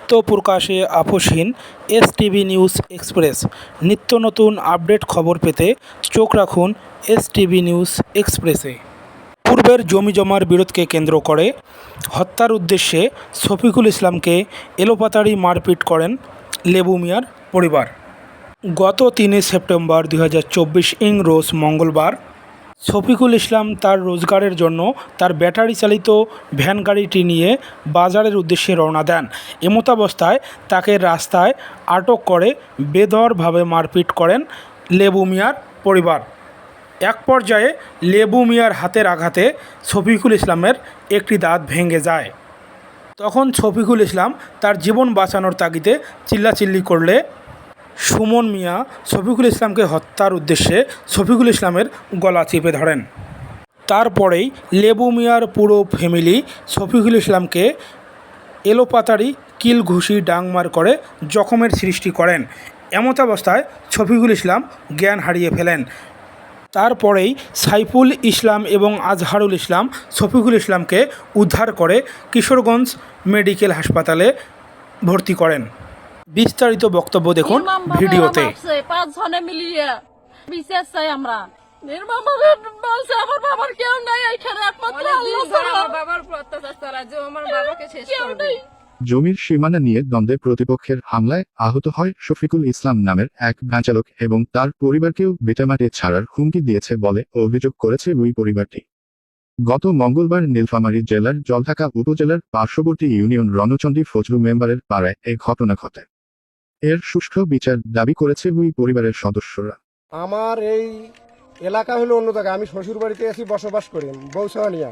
নিত্য প্রকাশে আপোষহীন এসটিভি নিউজ এক্সপ্রেস। নিত্য নতুন আপডেট খবর পেতে চোখ রাখুন এসটিভি নিউজ এক্সপ্রেসে। পূর্বের জমিজমার বিরোধকে কেন্দ্র করে হত্যার উদ্দেশ্যে শফিকুল ইসলামকে এলোপাতাড়ি মারপিট করেন লেবু মিয়ার পরিবার। গত 3 সেপ্টেম্বর 2024 রোজ মঙ্গলবার শফিকুল ইসলাম তার রোজগারের জন্য তার ব্যাটারি চালিত ভ্যান গাড়িটি নিয়ে বাজারের উদ্দেশ্যে রওনা দেন। এমতাবস্থায় তাকে রাস্তায় আটক করে বেধড়কভাবে মারপিট করেন লেবু মিয়ার পরিবার। এক পর্যায়ে লেবু মিয়ার হাতের আঘাতে শফিকুল ইসলামের একটি দাঁত ভেঙে যায়। তখন শফিকুল ইসলাম তার জীবন বাঁচানোর তাগিদে চিল্লাচিল্লি করলে সুমন মিয়া শফিকুল ইসলামকে হত্যার উদ্দেশ্যে শফিকুল ইসলামের গলা চেপে ধরেন। তারপরেই লেবু মিয়ার পুরো ফ্যামিলি শফিকুল ইসলামকে এলোপাতাড়ি কিল ঘুষি ডাংমার করে জখমের সৃষ্টি করেন। এমতাবস্থায় শফিকুল ইসলাম জ্ঞান হারিয়ে ফেলেন। তারপরেই সাইফুল ইসলাম এবং আজহারুল ইসলাম শফিকুল ইসলামকে উদ্ধার করে কিশোরগঞ্জ মেডিকেল হাসপাতালে ভর্তি করেন। বিস্তারিত বক্তব্য দেখুন ভিডিওতে। 5 জনে মিলিয়ে বিচার চাই আমরা। নির্মমভাবে বলছে আমার বাবার কেউ নাই এখানে, একমাত্র আল্লাহ ছাড়া। আমার বাবার উপর অত্যাচার চালাচ্ছে, আমার বাবাকে শেষ করবে। জমির সীমানা নিয়ে দ্বন্দ্বে প্রতিপক্ষের হামলায় আহত হয় শফিকুল ইসলাম নামের এক ভ্যান চালক এবং তার পরিবারকেও ভিটামাটি ছাড়ার হুমকি দিয়েছে বলে অভিযোগ করেছে ওই পরিবারটি। গত মঙ্গলবার নীলফামারী জেলার জলঢাকা উপজেলার পার্শ্ববর্তী ইউনিয়ন রণচণ্ডী ফজলু মেম্বারের পাড়ায় এই ঘটনা ঘটে। এর সুষ্ঠু বিচার দাবি করেছে ওই পরিবারের সদস্যরা। আমার এই এলাকা হলো অন্য জায়গায়, আমি শ্বশুর বাড়িতে আছি, বসবাস করি বৌসানিয়া।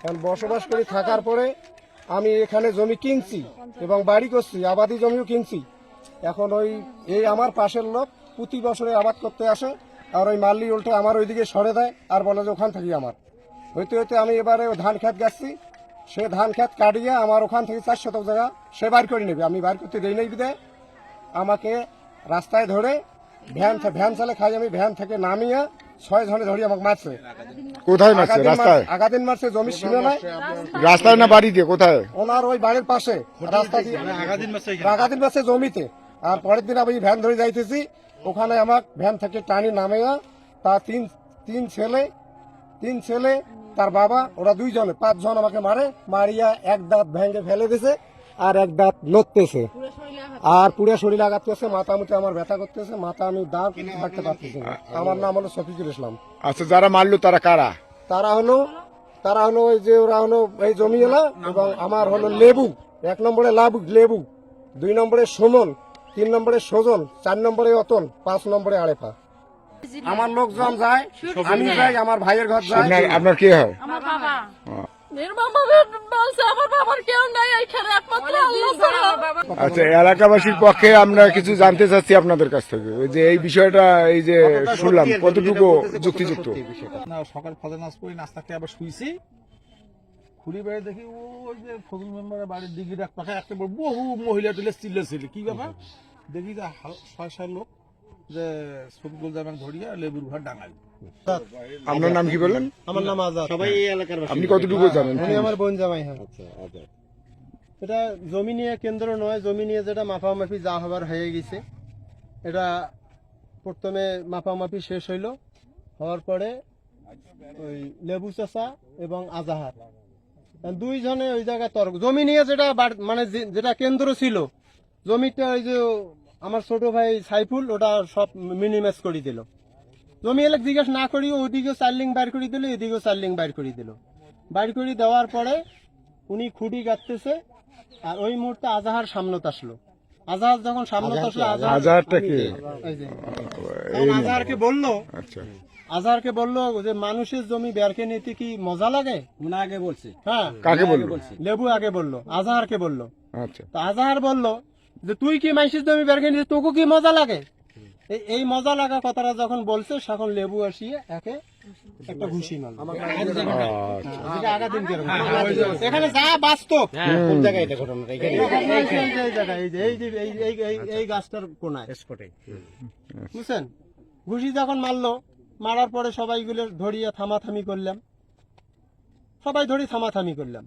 কারণ বসবাস করে থাকার পরে আমি এখানে জমি কিনছি এবং বাড়ি করছি, আবাদি জমিও কিনছি। এখন এই আমার পাশের লোক প্রতি বছরে আবাদ করতে আসে, আর ওই মাল্লি উল্টে আমার ওইদিকে সরে দেয় আর বলে যে ওখান থেকে আমার। হইতে হইতে আমি এবারে ধান খেত গেছি, সে ধান খেত কাটিয়ে আমার ওখান থেকে 4 শতক জায়গা সে বাইর করে নেবে, আমি বাইর করতে দেই নাই বিদায় আমাকে রাস্তায় ধরে ভ্যান চালে খাই, আমি ভ্যান থেকে নামিয়ে 6 জনে ধরি আমাকে মারছে। কোথায় মারছে? রাস্তায় আগাদিন মারছে, জমির সীমানায়। রাস্তায় না বাড়িতে? কোথায়? ওনার ওই বাড়ির পাশে রাস্তা দিয়ে আগাদিন মারছে জমিতে। আর পরের দিন আমি ভ্যান ধরে যাইতেছি, ওখানে আমার ভ্যান থেকে টানি নামিয়ে তার তিন ছেলে তার বাবা, ওরা 2 জনে 5 জন আমাকে মারিয়া এক দাঁত ভেঙে ফেলে দিছে আর এক দাঁত নড়তেছে আর পুরো শরীর আঘাত করছে, মাথা মুখে আমার ব্যথা করতেছে, মাথা আমি দাঁত থাকতে পারতেছি না। আমার নাম হলো শফিকুল ইসলাম। আচ্ছা, যারা মারলো তারা কারা? তারা হলো ওই যে ওরা হলো এই জমি এলা, এবং আমার হলো লেবু, 1 নম্বরে লেবু, 2 নম্বরে সুমন, 3 নম্বরে সজন, 4 নম্বরে অতন, 5 নম্বরে আরেফা। আমার লোকজন যায়, আমি যাই, আমার ভাইয়ের ঘর যায়। আপনার কি হয়? আমার বাবা নির্মমভাবে বলছে আমার বাবার কেউ নাই এখানে, একমাত্র আল্লাহ ছাড়া। আচ্ছা, এলাকাবাসীর পক্ষে আমরা কিছু জানতে চাচ্ছি আপনাদের কাছ থেকে, ওই যে এই বিষয়টা এই যে শুনলাম কতটুকু যুক্তিযুক্ত? না, সকাল ফজর নামাজ পড়ি, নাস্তা খেয়ে আবার শুইছি, খুঁড়ি বেড়ে দেখি ওই যে ফজল মেম্বারের বাড়ির দিঘির এক পাশে একটা বহু মহিলা টিলে চিল্লেছিল। কি ব্যাপার দেখি যে 6-7 লোক যে শফিকুল জামান ধরিয়া লেবুর ঘর ডাঙাই। আপনার নাম কি বললেন? আমার নাম আজাদ। সবাই এই এলাকার আপনি কতটুকু জানেন? আমি আমার বোন জামাই। হ্যাঁ, এটা জমি নিয়ে কেন্দ্র নয়, জমি নিয়ে যেটা মাপামাপি যা হবার হয়ে গেছে, এটা প্রথমে মাপামাপি শেষ হওয়ার পরে ওই লেবু চাচা এবং আজাহার 2 জনে ওই জায়গায় তর্ক, জমি নিয়ে যেটা মানে যেটা কেন্দ্র ছিল জমিটা, ওই যে আমার ছোট ভাই সাইফুল ওটা সব মিনিমাইজ করে দিল। জমি এলাকা জিজ্ঞেস না করি ওইদিকেও 4 লিঙ্ক বাইর করে দিল, এদিকেও 4 লিঙ্ক বাইর করে দিল। বাইর করে দেওয়ার পরে উনি খুঁটি গাঁথতেছে, আর ওই মুহূর্তে আজাহার সামনত আসলো। আজাহার যখন সামনত আসলো, আজাহারটা কি? আজাহারকে বললো, আচ্ছা, আজাহারকে বললো যে মানুষের জমি বেরকে নিতে কি মজা লাগে? আগে বলছে। হ্যাঁ, কাকে বললো? লেবু আগে বললো, আজাহারকে বললো। আচ্ছা, তো আজাহার বললো যে তুই কি মানুষের জমি বেরকে নিতে তোকে কি মজা লাগে? এই মজা লাগা কথাটা যখন বলছে, তখন লেবু আসিয়ে একে একটা ঘুষি মারল। এখানে যা বাস্তব এই গাছটার কোনায় বুঝছেন, ঘুষি যখন মারলো, মারার পরে সবাই গুলো ধরিয়ে থামাথামি করলাম, সবাই ধরি থামাথামি করলাম।